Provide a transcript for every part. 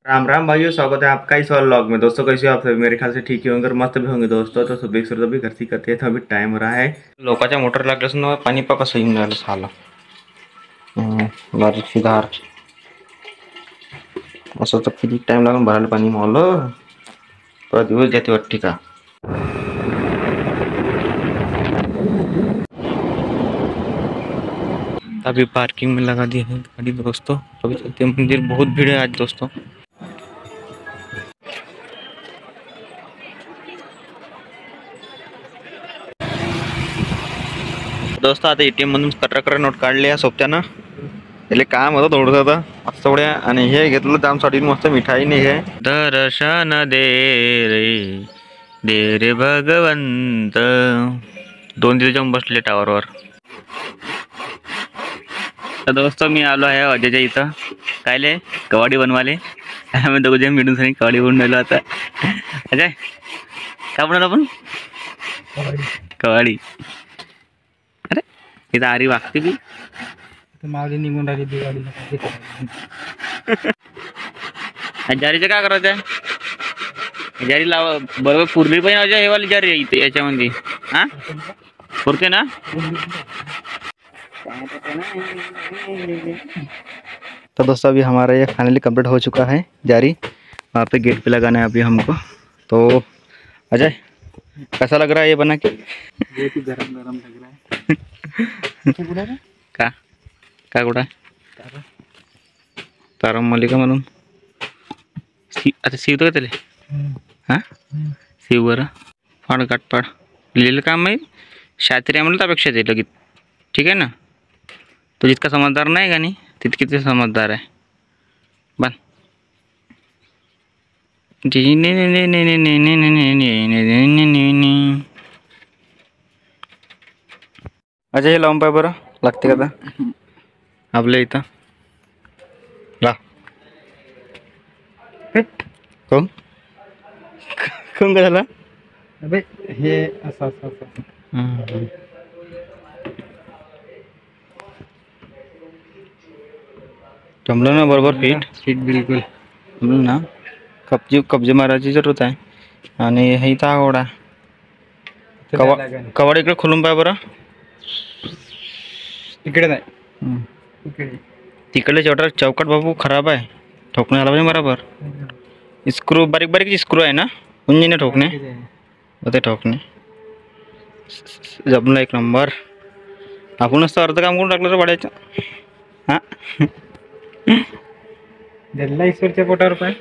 राम राम भाइयों, स्वागत है आपका इस और व्लॉग में। दोस्तों कैसे हो आप सभी? मेरे ख्याल से ठीक ही होंगे और मस्त भी होंगे दोस्तों। तो सुबह सुबह अभी घर से करते हैं, तो अभी टाइम हो रहा है लोकांच्या मोटर लागल्यास पाणी पा कसं येऊन राहिलं साला बारीकशी धार असं तर किती टाइम लागून भरायला पाणी मोलं परत दिवस जाते वाटते का। अभी पार्किंग में लगा दी है गाड़ी दोस्तों। अभी चलते हैं मंदिर, बहुत भीड़ है आज दोस्तों। दोस्तों आता एटीएम मधून कटरा नोट काढले सोबत्यानं। એટલે काम होतं थोडंसं आता मस्त थोड्या आणि हे घेतलं त्यासाठी मस्त मिठाई नाही आहे। दर्शन दे रे भगवंत। 2 दिवस जाऊन बसले टावरवर। तर दोस्तों मी आलो आहे अजयच्या इथं कायले कवाडी बनवाले। आम्ही दोघं मिळून सनी कवाडी बनवून राहिलो आता। अजय काय बनवलं आपण? कवाडी। अरे इथं आरी वागते बी मावली निघून राहिली दिवाळीला। जारीचं काय करायचं आहे? जारी लावा बरोबर पुरली पण अजय हेवाली जारी इथे याच्यामध्ये। हा पुरते ना? तो दोस्तों अभी हमारा ये फाइनली कंप्लीट हो चुका है जारी। वहाँ पे गेट पे लगाना है अभी हमको। तो अजय कैसा लग रहा है ये बना के? बहुत ही गरम गरम लग रहा है। का काय कुठं आहे? तारा मल्लिका म्हणून आता शिवतो का त्याला? हां शिव बरं फाड काटपाड लिहिलेलं काम आहे शास्त्री म्हणलं त्यापेक्षा ते लगेच ठीक आहे ना। तो जितका समजदार नाही का नाही तितकी ते समजदार आहे। बन अच्छा हे लावून पाय बरं लागते का आपल्या इथं ला कोण कोण का झाला? अबे हे असं असं असं जमलं ना बरोबर फिट बिलकुल जमलं ना। कब्जे मारायची जरूरत आहे। आणि हे इथं आवडा कवाड इकडे खोलून पाय बरं। इकडे नाही इकडे तिकडले चौकट बाबू खराब आहे ठोकणे आला पाहिजे बरोबर। स्क्रू बारीक बारीक स्क्रू आहे ना उंजीने ठोकणे होते ठोकणे जमलं एक नंबर। आपणच तर अर्ध काम करून टाकलं तर वाड्याचं। हां दिल्ला ईश्वरच्या पोटावर पाय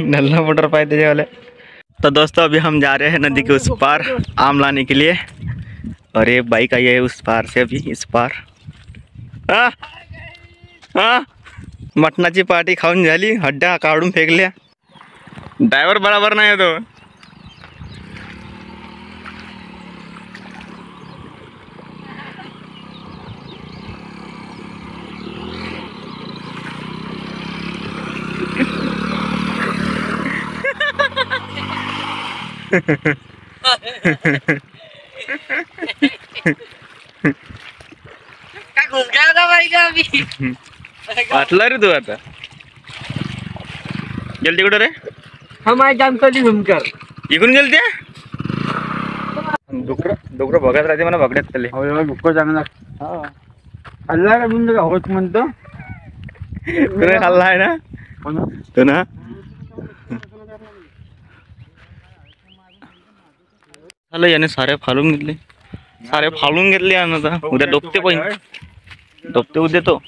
नल्ला मोटर पाए थे वाले। तो दोस्तों अभी हम जा रहे हैं नदी के उस पार आम लाने के लिए और ये बाइक आई है उस पार से अभी इस पार। हाँ हाँ मटणाची पार्टी खाऊन झाली हड्डा काढून फेकल्या। ड्रायव्हर बराबर नाही आहे तो। वाटला रे तू आता गेलती कुठं रे? हम आहे जामकली झुमकर इकडून गेलते डोकर बघत राहते मला बघण्यात त्याले। हो बुक्को चांगला हा खाल्ला का बिंद का होत म्हणतो तुला खाल्ला आहे ना तो ना। झालं याने सारे फालून घेतले आणि आता उद्या डोबते पण डोबते उद्या तो।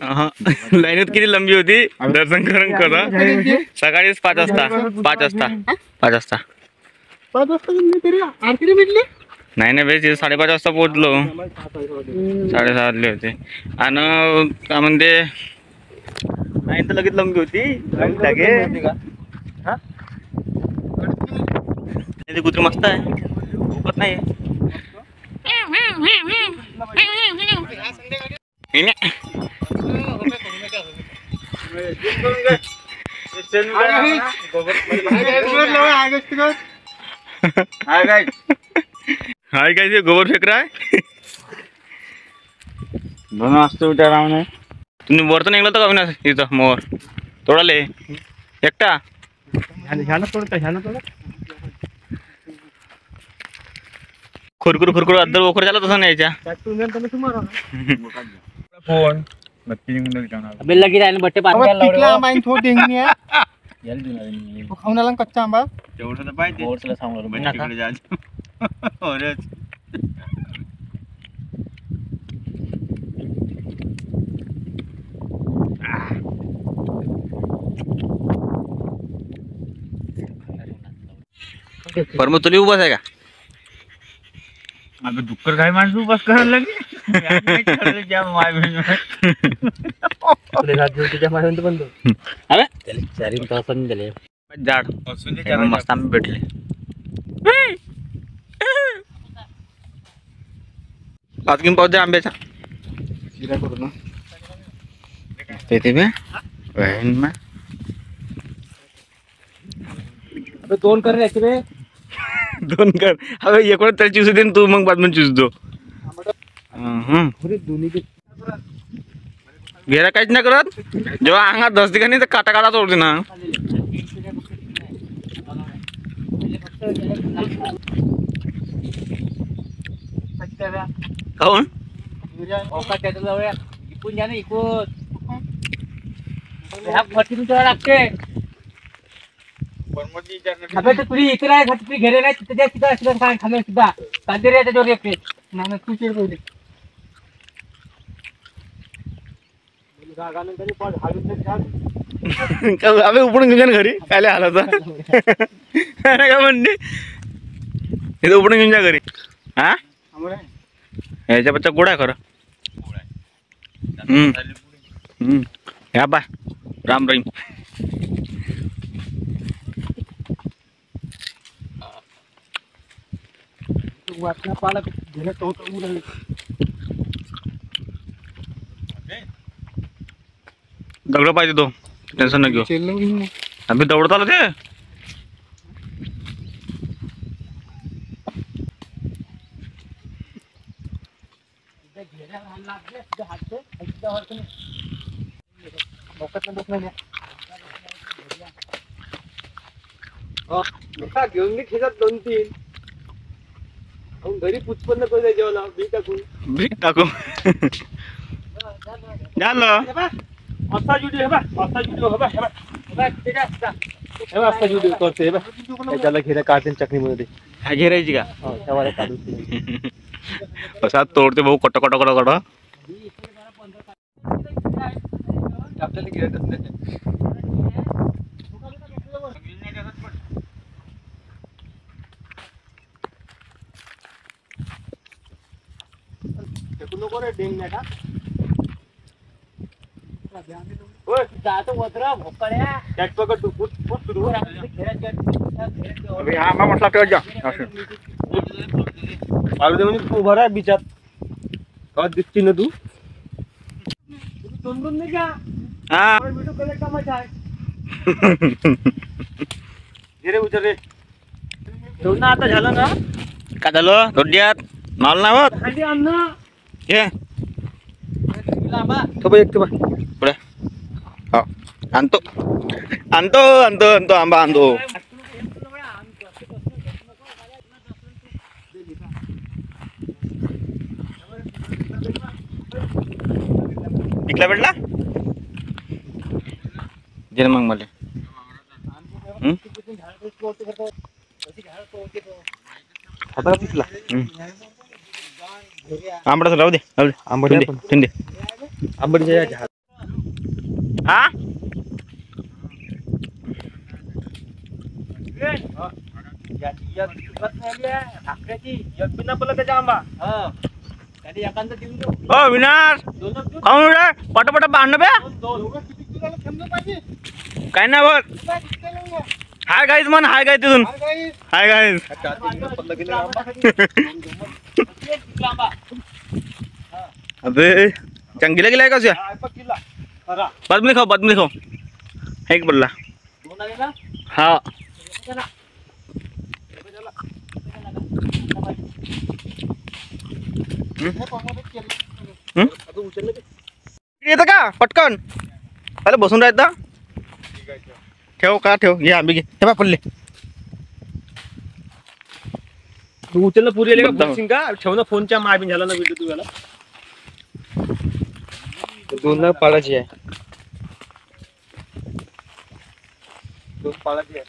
हाँ लाईनीत किती लंबी होती दर्शन करून करा सकाळीच 5 वाजता नाही नाही बेस 5:30 वाजता पोहोचलो 6:30 वाजले होते। आणि काय म्हणते लाईन तर लगेच लंबी होती लागे ते कुत्री मस्त आहे झोपत नाही। हाय काय गोबर फेक रहा है दोनों वाजता विचारा म्हणे तुम्ही वर तर निघला तर का इथं मोर तोडाले एकटा ह्यानं तोडत खुरकुर खुरकुर अद्दर वखर झाला तसं नाही याच्या फोन अबे लगी राहिलं बट्टे पिकला आंबा आणि थोडी ढेंगणी आहे तो खाऊन आला ना कच्चा आंबा तेवढं तर पाहिजे पर मग तुला उभाच आहे का अबे डुक्कर काय माणूस बस करायला लागली अरे चारी तासांनी दिले झाड मस्त आंबे भेटले पाच घेऊन पाहू दे आंब्याचा ते दोन कर रे रे दोन कर अबे एक वेळ त्याला चिसू दे न तू मग बाद में चिस दो घेरा काहीच नाही करत जेव्हा अंगात धसते का नाही तर काटा काटा तोडते ना काहून इकून जा ना इकून लागते अबे तो तुझी इकडे आहे तुझी घेरे नाही तिथे सुद्धा खाल्लं सुद्धा कांदे रे त्याच्यावर एक नाही तू चिड बोलते अबे उपडून घेऊन घरी काय आला का म्हणणे हे उपडून घेऊन जा घरी हा याच्या बच्चा गोडा आहे खरं ह्या बा राम राम पाला घेणं तो दगड पाहिजे तो टेन्शन न घेऊ आम्ही दौडत आलो ते घेऊन खेळतात 2-3 घरी उत्पन्न करू द्या जेवला बी टाकून झालं असा व्हिडिओ असा व्हिडिओ करते त्याला घेरा काढते चटणीमध्ये हा घेरायची का त्याला काढून असा तोडते भाऊ कट कट कट कट आपल्याला घेतच नाही नको रे डेंग नाही का जातो वद्रा भोकड्या त्यात पकड तू फुट सुरू हा मा म्हटला तेव्हा जा पाळू दे म्हणजे तू उभा राहा बिचात का दिसती ना तू दोन नाही का हा व्हिडिओ कलेक्ट का मजा आहे रे उचल रे दोन आता झालं ना काय झालं दोड्यात माल नाही होत खाली आण ना ये तो बघ एक तो बघ पुढे हो आणतो आणतो आणतो आणतो आंबा आणतो विकला भेटला दे मग मला आंबडा राहू दे आंबट ठेंदे आंबट हा हो विनाश खाऊन रे पटापट बांधणं बे काय नाही होत हाय गाईज मन हाय गाय तिथून हाय गाईज अबे चंगीला गेलाय का बातमी खाऊ एक बोलला हा येतं का पटकन पहिले बसून राहता ठेव का ठेव घे आंबे घे हे बा पडले तू उचललं पुरी आले का बद्दा. बोलशील का ठेव ना फोनच्या माय बिन झाला ना व्हिडिओ तू याला दोन पाळाची आहे दोन पाळाची आहे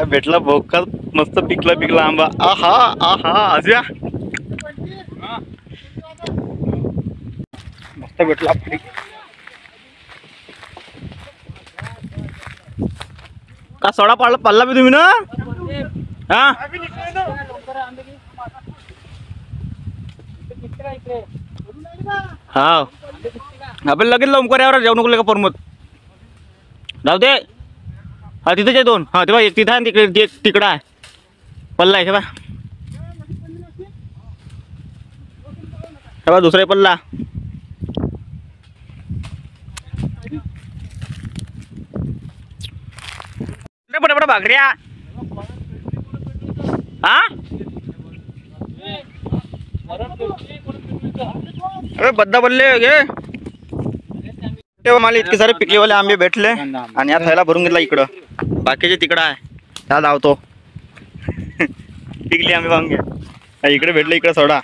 भेटला भोका मस्त पिकला आंबा आहा आहा अजूया मस्त भेटला का सोडा पडला बी तुम्ही ना हा हा आपण लगेच लवकर यावर जाऊ नको का परमत जाऊ दे हा तिथेच आहे दोन हा तेव्हा एक तिथं आहे तिकडे एक तिकडं आहे पल्ला आहे बा दुसरा पल्ला पटा भाकऱ्या हा अरे बद्दा बोलले गे तेव्हा मला इतके सारे पिकलेवाले आंबे भेटले आणि या थैला भरून घेतला इकडं बाकीचे तिकडं आहे त्या धावतो पिकले आंबे पाहून घ्या इकडे भेटले इकडे सोडा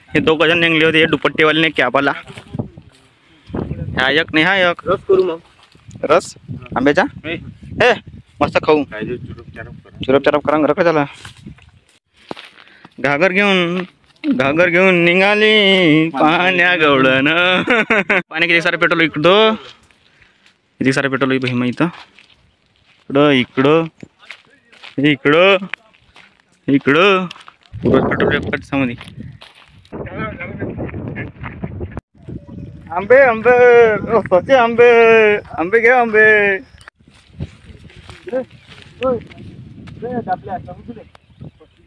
हे दोघं जण निघले होते हे दुपट्टेवाले नाही कॅपाला हा एक नाही हा एक रस करू मग रस आंब्याचा हे मस्त खाऊ चुरप चारप करा रख त्याला घागर घेऊन निघाली पाण्या गवळण पाणी किती सारे पेट्रोल इकडं किती सारे पेट्रोल मग इथं इकडं इकडं इकडं पुरं पेट्रोल एकाच मध्ये आंबे आंबे स्वच्छ आंबे आंबे घे आंबे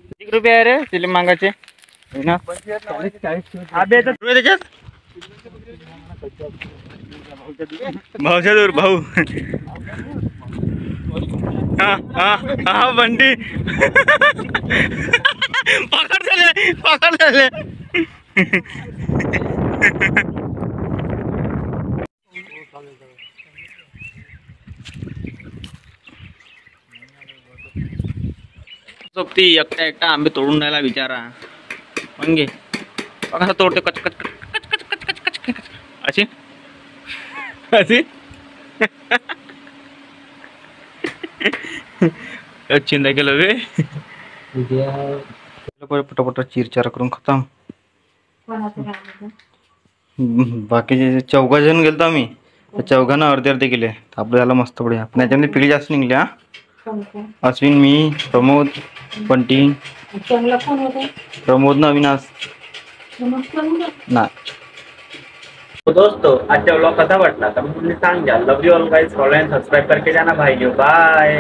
किती रुपये आहे रे तिले मागाचे ना आंबे त्याच्यात भाऊच्या दूर भाऊ हा हा हा बंटी पकड झाले सोबती एकटा आंबे तोडून राहिला बिचारा मंगे कसा तोडते कच कच कच कच कच कच कच कच कच अशी अशी चिंता केलं वे पटापट चिरचार करून खतम बाकीचे 4 जण गेलतो आम्ही चौघांना अर्धे केले आपलं झालं मस्त पडे आपण याच्यामध्ये पिढी जास्त निघली हा अश्विन मी प्रमोद बंटी प्रमोद ना अविनाश ना दोस्तों आज व्लॉग कसा वाटला कमेंट मध्ये सांग love you all guys follow and subscribe करके जाना भाई बाय।